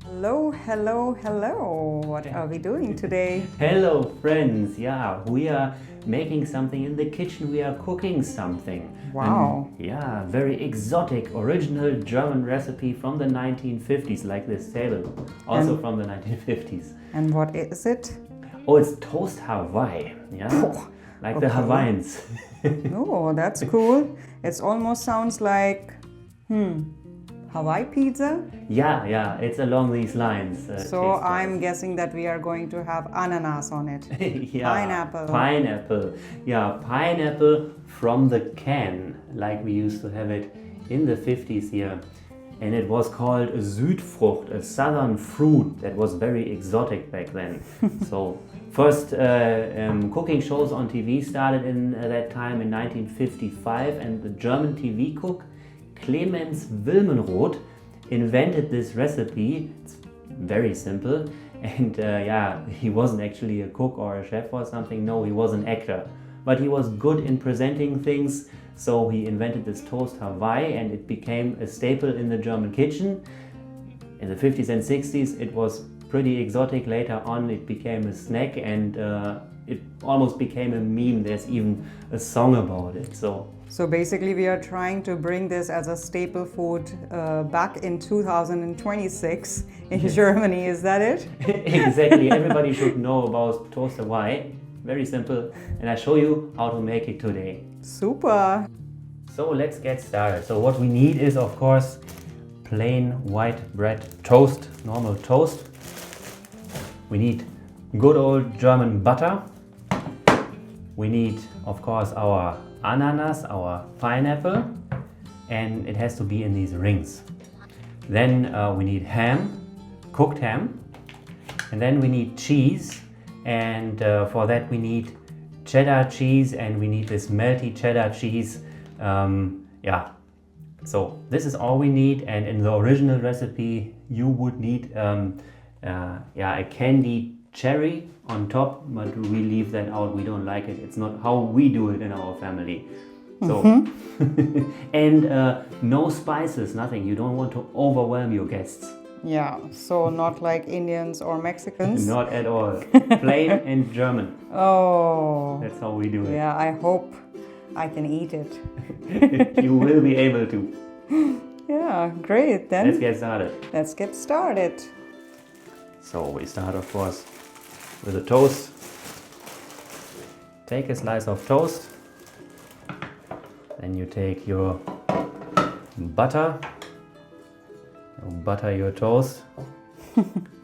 Hello, hello, hello. What are we doing today? Hello friends, yeah, we are making something in the kitchen, we are cooking something. Wow. Yeah, very exotic, original German recipe from the 1950s, like this table, also from the 1950s. And what is it? Oh, it's toast Hawaii, yeah, like the Hawaiians. Oh, that's cool. It almost sounds like, Hawaii pizza? Yeah, it's along these lines. So taste-wise. I'm guessing that we are going to have ananas on it. Yeah, Pineapple. Pineapple. Yeah, pineapple from the can, like we used to have it in the 50s here. And it was called a Südfrucht, a southern fruit that was very exotic back then. So first cooking shows on TV started in that time in 1955, and the German TV cook Clemens Wilmenrod invented this recipe. It's very simple, and he wasn't actually a cook or a chef or something. No, he was an actor, but he was good in presenting things, so he invented this toast Hawaii, and it became a staple in the German kitchen. In the 50s and 60s it was pretty exotic. Later on it became a snack, and it almost became a meme. There's even a song about it. So basically we are trying to bring this as a staple food back in 2026 in Germany, is that it? Exactly, everybody should know about toast Hawaii. Very simple, and I show you how to make it today. Super! So let's get started. So what we need is, of course, plain white bread toast, normal toast. We need good old German butter. We need, of course, our ananas, our pineapple, and it has to be in these rings. Then we need ham, cooked ham, and then we need cheese, and for that we need cheddar cheese, and we need this melty cheddar cheese. So this is all we need, and in the original recipe you would need a candied cherry on top, but we leave that out. We don't like it. It's not how we do it in our family. So and no spices, nothing. You don't want to overwhelm your guests. Yeah, so not like Indians or Mexicans? Not at all. Plain and German. Oh. That's how we do it. Yeah, I hope I can eat it. You will be able to. Yeah, great. Then Let's get started. let's get started. So we start, of course, with the toast. Take a slice of toast. Then you take your butter. You butter your toast.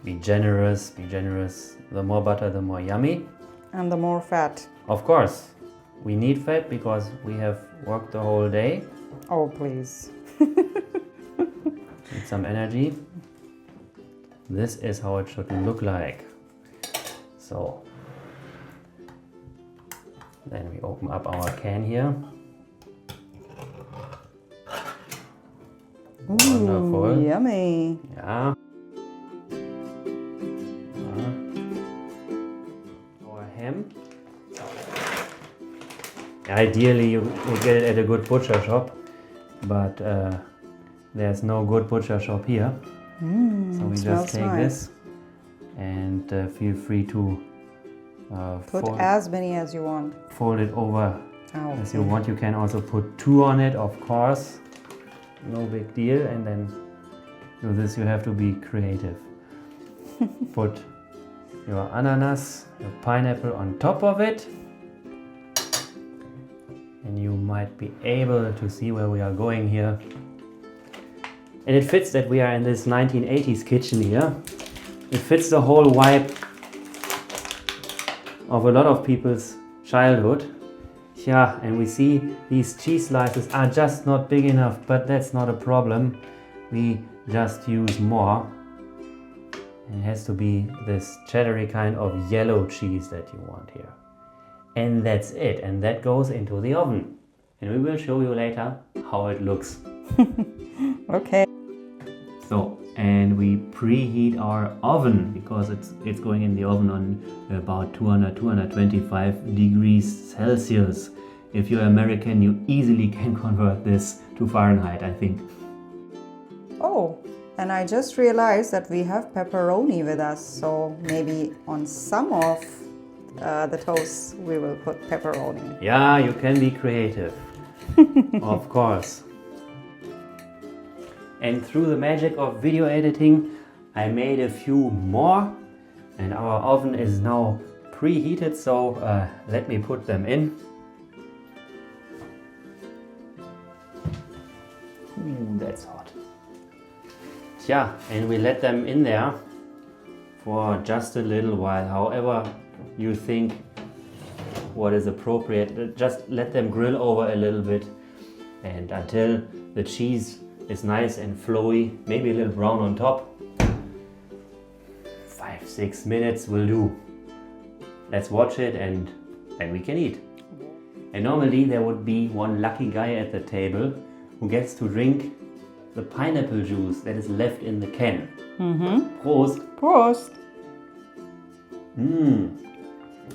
Be generous, be generous. The more butter, the more yummy. And the more fat. Of course, we need fat because we have worked the whole day. Oh, please. Need some energy. This is how it should look like. So then we open up our can here. Wonderful. Ooh, yummy. Yeah. Our ham. Ideally you would get it at a good butcher shop, but there's no good butcher shop here. So we just take this and feel free to Put as many as you want. fold it over Oh, as you want. You can also put 2 on it, of course. No big deal. And then do this, you have to be creative. Put your ananas, your pineapple on top of it. And you might be able to see where we are going here. And it fits that we are in this 1980s kitchen here. It fits the whole vibe of a lot of people's childhood. Yeah, and we see these cheese slices are just not big enough, but that's not a problem. We just use more. And it has to be this cheddary kind of yellow cheese that you want here. And that's it, and that goes into the oven. And we will show you later how it looks. okay. So, and we preheat our oven because it's going in the oven on about 200-225 degrees Celsius. If you're American, you easily can convert this to Fahrenheit, I think. Oh, And I just realized that we have pepperoni with us, so maybe on some of the toasts we will put pepperoni. Yeah, you can be creative. Of course. And through the magic of video editing, I made a few more, and our oven is now preheated, so let me put them in. Ooh, that's hot. Yeah, and we let them in there for just a little while, however you think what is appropriate. Just let them grill over a little bit, and until the cheese is nice and flowy, maybe a little brown on top. 5-6 minutes will do. Let's watch it and then we can eat. And normally there would be one lucky guy at the table who gets to drink the pineapple juice that is left in the can. Prost! Prost!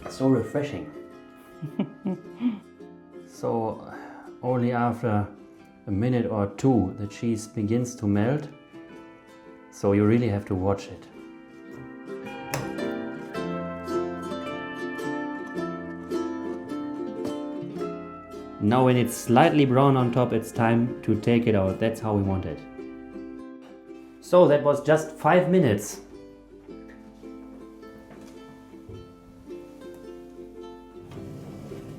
So refreshing. So only after a minute or two the cheese begins to melt, so you really have to watch it. Now when it's slightly brown on top, it's time to take it out. That's how we want it. So that was just 5 minutes.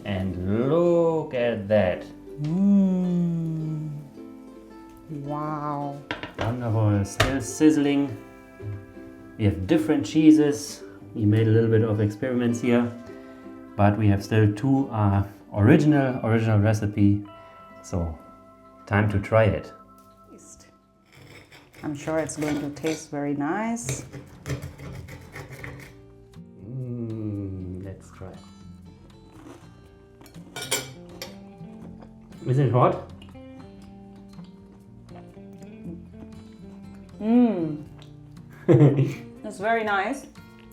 And look at that. Wow. Wonderful, still sizzling. We have different cheeses. We made a little bit of experiments here, but we have still two original recipe. So time to try it. I'm sure it's going to taste very nice. Let's try. Is it hot? It's very nice.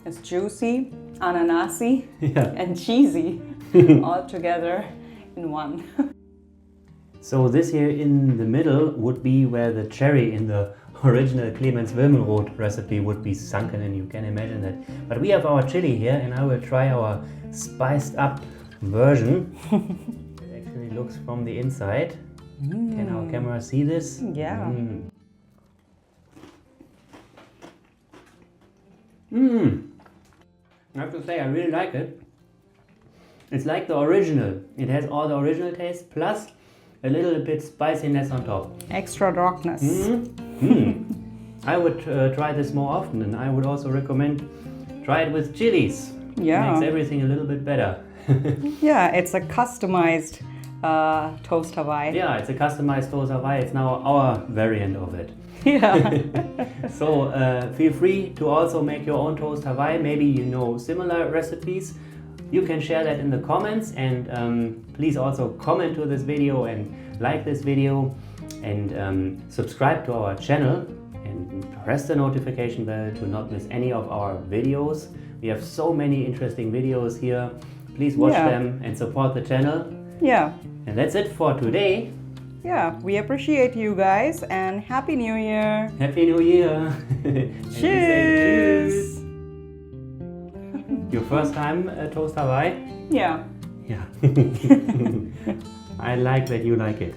It's juicy, ananasy, Yeah. and cheesy all together in one. So this here in the middle would be where the cherry in the original Clemens Wilmenrod recipe would be sunken, and you can imagine that. But we have our chili here, and I will try our spiced up version. It actually looks from the inside. Can our camera see this? Yeah. I have to say, I really like it. It's like the original. It has all the original taste plus a little bit spiciness on top. Extra darkness. I would try this more often, and I would also recommend try it with chilies. Yeah. Makes everything a little bit better. Yeah, it's a customized toast Hawaii. Yeah, it's a customized toast Hawaii. It's now our variant of it. Yeah. So feel free to also make your own toast Hawaii. Maybe you know similar recipes. You can share that in the comments, and please also comment to this video and like this video, and subscribe to our channel and press the notification bell to not miss any of our videos. We have so many interesting videos here. Please watch them and support the channel. Yeah. And that's it for today. Yeah, we appreciate you guys, and Happy New Year. Happy New Year. Cheers. Your first time toast Hawaii? Yeah. Yeah. I like that you like it.